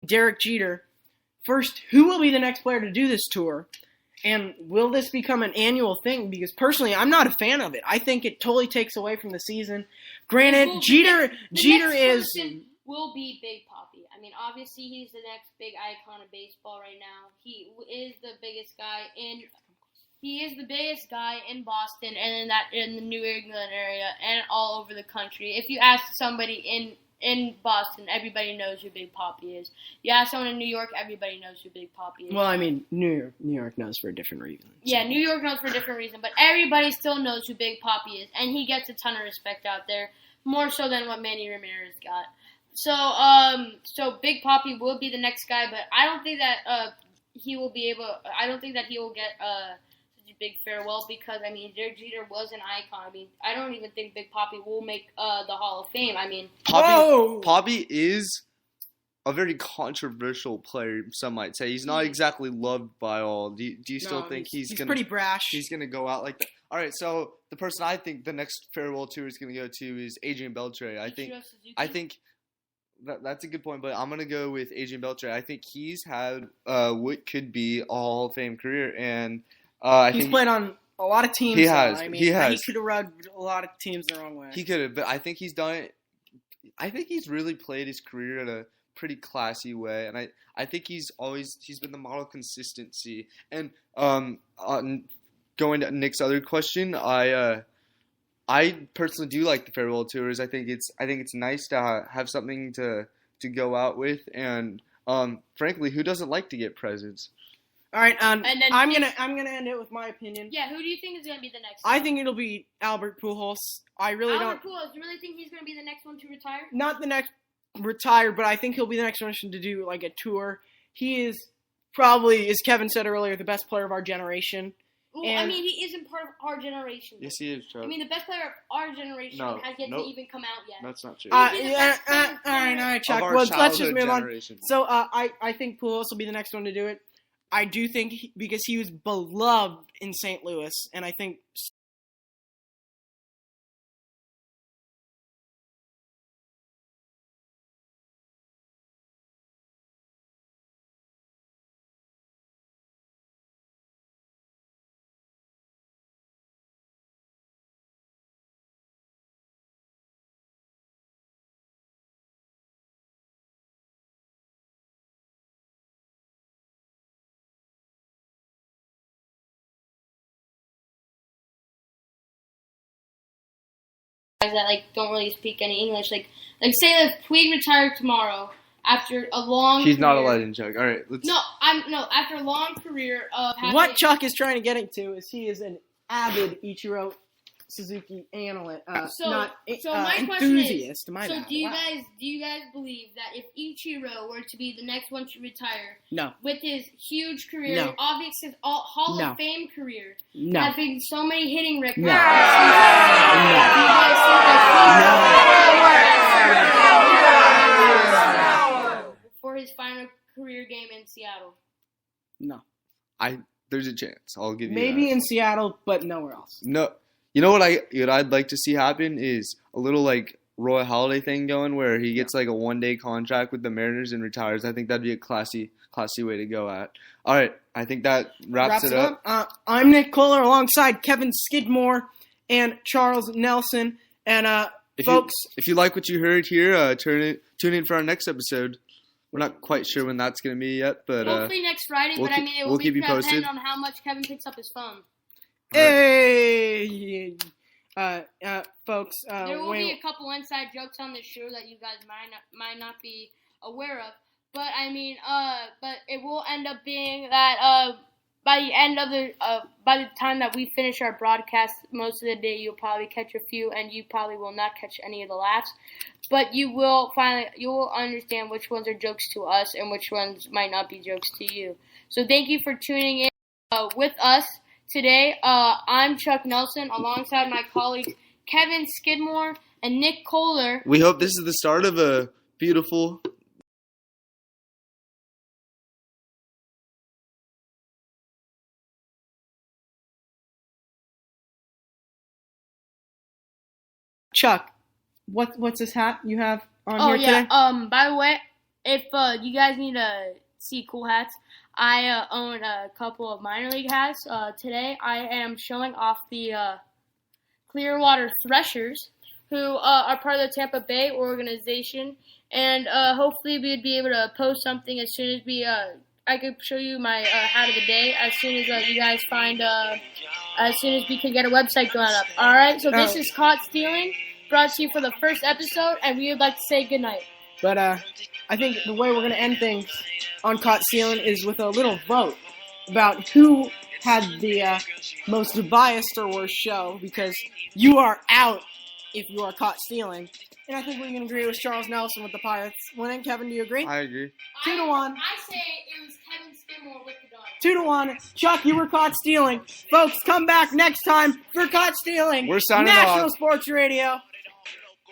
Derek Jeter. First, who will be the next player to do this tour? And will this become an annual thing? Because personally, I'm not a fan of it. I think it totally takes away from the season. Granted, Jeter is... will be Big Papi. I mean, obviously, he's the next big icon of baseball right now. He is the biggest guy in Boston and in the New England area and all over the country. If you ask somebody in Boston, everybody knows who Big Papi is. You ask someone in New York, everybody knows who Big Papi is. Well, I mean, New York knows for a different reason. So. Yeah, New York knows for a different reason, but everybody still knows who Big Papi is, and he gets a ton of respect out there, more so than what Manny Ramirez got. So Big Papi will be the next guy, but I don't think that he will be able. I don't think that he will get such a big farewell because I mean, Derek Jeter was an icon. I mean, I don't even think Big Papi will make the Hall of Fame. I mean, Papi is a very controversial player. Some might say he's not exactly loved by all. Do you still think he's pretty brash? He's gonna go out like that? All right, so the person I think the next farewell tour is gonna go to is Adrian Beltre. I think. That's a good point, but I'm going to go with Adrian Beltre. I think he's had what could be a Hall of Fame career, and he's played on a lot of teams. He has. He could have rubbed a lot of teams the wrong way. He could have, but I think he's done it. I think he's really played his career in a pretty classy way, and I think he's been the model of consistency. And going to Nick's other question, I personally do like the farewell tours. I think it's nice to have something to go out with, and frankly, who doesn't like to get presents? All right, and then I'm gonna end it with my opinion. Yeah, who do you think is gonna be the next? I think it'll be Albert Pujols. Albert Pujols. You really think he's gonna be the next one to retire? Not the next retire, but I think he'll be the next one to do like a tour. He is probably, as Kevin said earlier, the best player of our generation. Well, I mean, he isn't part of our generation. Yes, he is, Chuck. I mean, the best player of our generation has yet to even come out yet. That's not true. All right, Chuck. Well, let's just move generation. On. So, I think Pujols will be the next one to do it. I do think because he was beloved in St. Louis, and I think... that don't really speak any English, like say that Puig retired tomorrow after a long. He's not a legend, Chuck. All right, let's. After a long career of. What Chuck is trying to get into is he is an avid Ichiro Suzuki analyst, my enthusiast. Question is, do you guys believe that if Ichiro were to be the next one to retire, with his huge career, obviously Hall of Fame career, having so many hitting records, for his final career game in Seattle? No. There's a chance. I'll give you maybe in Seattle, but nowhere else. No. You know what I'd like to see happen is a little Roy Halladay thing going where he gets a 1-day contract with the Mariners and retires. I think that'd be a classy way to go at. All right, I think that wraps it up. I'm Nick Kohler alongside Kevin Skidmore and Charles Nelson. And folks, if you like what you heard here, tune in for our next episode. We're not quite sure when that's going to be yet, but hopefully next Friday. But I mean, it will be dependent on how much Kevin picks up his phone. Hey, folks. There will be a couple inside jokes on this show that you guys might not be aware of, but I mean, but it will end up being that by the time that we finish our broadcast, most of the day you'll probably catch a few, and you probably will not catch any of the laughs, but you will understand which ones are jokes to us and which ones might not be jokes to you. So thank you for tuning in with us. Today, I'm Chuck Nelson alongside my colleagues Kevin Skidmore and Nick Kohler. We hope this is the start of a beautiful... Chuck, what's this hat you have on here today? By the way, if you guys need to see cool hats, I own a couple of minor league hats. Today I am showing off the Clearwater Threshers, who are part of the Tampa Bay organization, and hopefully we'd be able to post something as soon as I could show you my hat of the day as soon as you guys find as soon as we can get a website going up. All right, so this is Caught Stealing, brought to you for the first episode, and we would like to say goodnight. But I think the way we're going to end things on Caught Stealing is with a little vote about who had the most biased or worst show, because you are out if you are caught stealing. And I think we can agree with Charles Nelson with the Pirates winning. Kevin, do you agree? I agree. 2-1. 2-1. I say it was Kevin Skidmore with the dog. 2-1. Chuck, you were caught stealing. Folks, come back next time for Caught Stealing. We're signing National off. Sports Radio.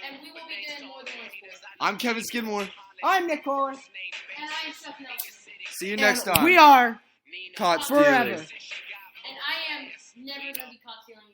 And we will be doing more than one sport. I'm Kevin Skidmore. I'm Nick Kohler. And I am Chuck Nelson. See you next And time. we are Caught Stealing. forever. And I am never going to be caught stealing again.